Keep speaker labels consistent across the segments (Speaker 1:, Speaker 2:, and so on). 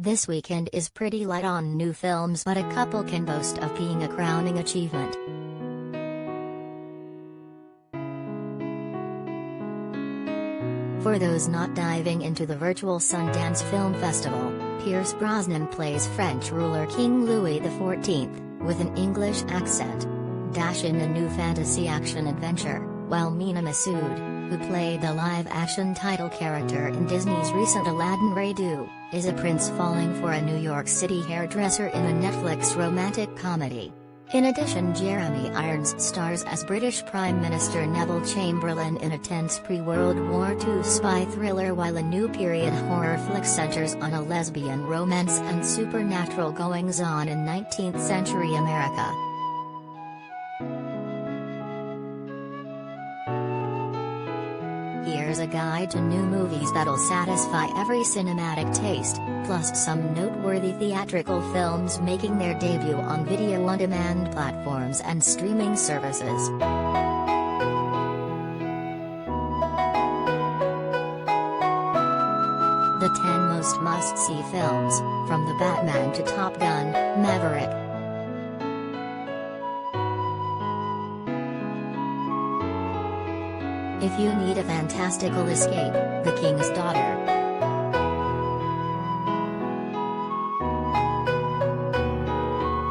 Speaker 1: This weekend is pretty light on new films, but a couple can boast of being a crowning achievement. For those not diving into the virtual Sundance Film Festival, Pierce Brosnan plays French ruler King Louis XIV, with an English accent. Dash in a new fantasy action-adventure, while Mena Massoud, who played the live-action title character in Disney's recent Aladdin redo, is a prince falling for a New York City hairdresser in a Netflix romantic comedy. In addition, Jeremy Irons stars as British Prime Minister Neville Chamberlain in a tense pre-World War II spy thriller, while a new period horror flick centers on a lesbian romance and supernatural goings-on in 19th century America. Here's a guide to new movies that'll satisfy every cinematic taste, plus some noteworthy theatrical films making their debut on video-on-demand platforms and streaming services. The 10 most must-see films, from The Batman to Top Gun: Maverick. If you need a fantastical escape, The King's Daughter.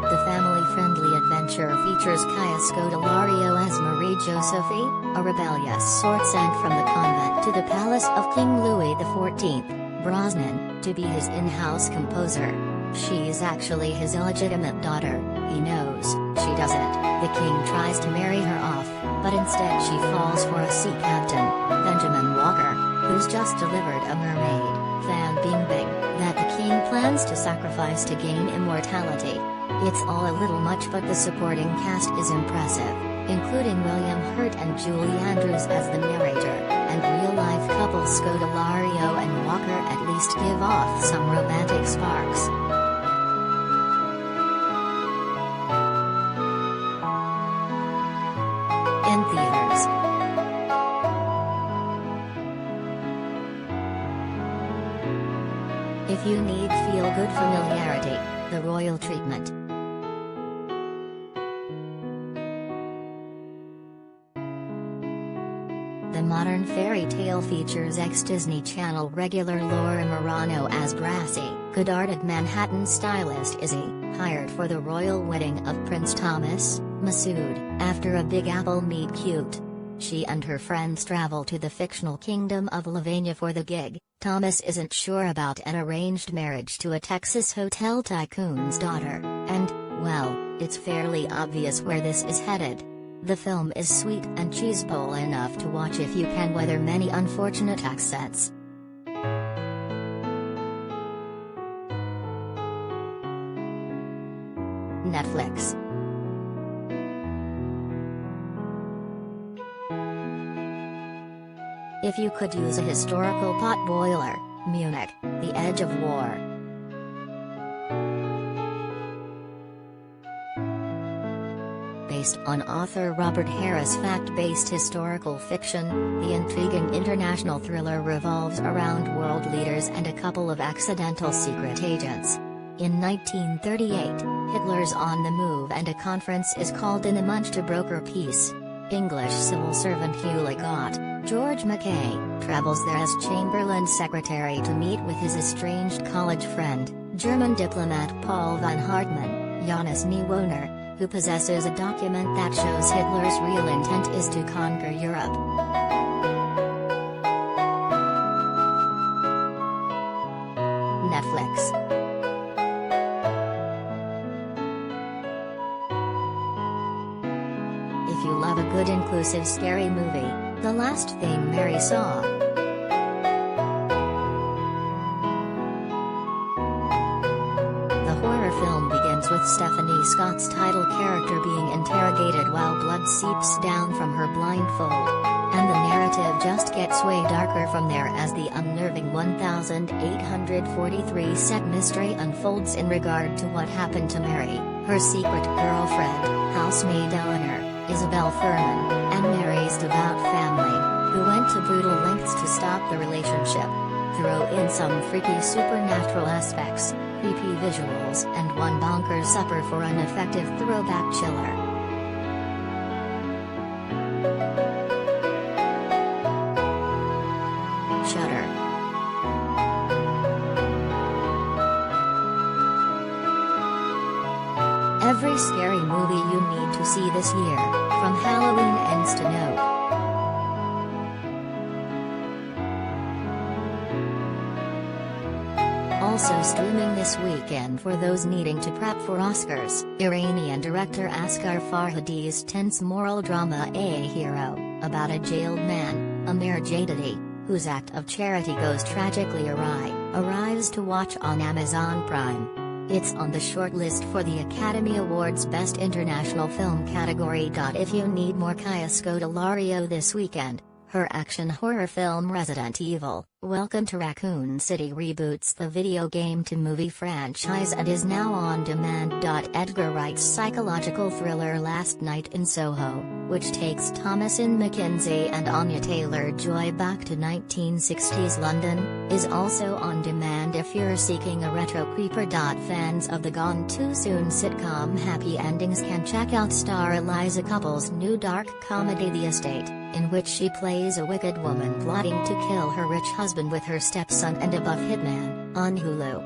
Speaker 1: The family-friendly adventure features Kaya Scodelario as Marie Josephi, a rebellious sword sent from the convent to the palace of King Louis XIV, Brosnan, to be his in-house composer. She's actually his illegitimate daughter, he knows, she doesn't. The king tries to marry her off, but instead she falls for a sea captain, Benjamin Walker, who's just delivered a mermaid, Fan Bingbing, that the king plans to sacrifice to gain immortality. It's all a little much, but the supporting cast is impressive, including William Hurt and Julie Andrews as the narrator, and real-life couple Scodelario and Walker at least give off some romantic sparks. In theaters. If you need feel-good familiarity, the royal treatment. The modern fairy tale features ex-Disney Channel regular Laura Marano as brassy, good-hearted Manhattan stylist Izzy, hired for the royal wedding of Prince Thomas Massoud, after a Big Apple meet-cute. She and her friends travel to the fictional kingdom of Lavania for the gig. Thomas isn't sure about an arranged marriage to a Texas hotel tycoon's daughter, and, well, it's fairly obvious where this is headed. The film is sweet and cheeseball enough to watch if you can weather many unfortunate accents. Netflix. If you could use a historical potboiler, Munich, The Edge of War. Based on author Robert Harris' fact-based historical fiction, the intriguing international thriller revolves around world leaders and a couple of accidental secret agents. In 1938, Hitler's on the move and a conference is called in a Munch to broker peace. English civil servant Hugh Leggott, George Mackay, travels there as Chamberlain's secretary to meet with his estranged college friend, German diplomat Paul von Hartmann, Johannes Niewohner, who possesses a document that shows Hitler's real intent is to conquer Europe. Netflix. If you love a good inclusive scary movie, The Last Thing Mary Saw. The horror film begins with Stephanie Scott's title character being interrogated while blood seeps down from her blindfold, and the narrative just gets way darker from there as the unnerving 1843 set mystery unfolds in regard to what happened to Mary, her secret girlfriend, housemaid Eleanor, Isabel Furman, and Mary's devout family, who went to brutal lengths to stop the relationship. Throw in some freaky supernatural aspects, creepy visuals and one bonkers supper for an effective throwback chiller. Shudder. Every scary movie you need to see this year, from Halloween Ends to Nope. Also streaming this weekend for those needing to prep for Oscars, Iranian director Asghar Farhadi's tense moral drama A Hero, about a jailed man, Amir Jadidi, whose act of charity goes tragically awry, arrives to watch on Amazon Prime. It's on the shortlist for the Academy Awards Best International Film category. If you need more Kaya Scodelario this weekend, her action horror film Resident Evil, Welcome to Raccoon City reboots the video game to movie franchise and is now on demand. Edgar Wright's psychological thriller Last Night in Soho, which takes Thomasin McKenzie and Anya Taylor-Joy back to 1960s London, is also on demand if you're seeking a retro creeper. Fans of the Gone Too Soon sitcom Happy Endings can check out star Eliza Couples' new dark comedy The Estate, in which she plays a wicked woman plotting to kill her rich husband with her stepson and a buff hitman, on Hulu.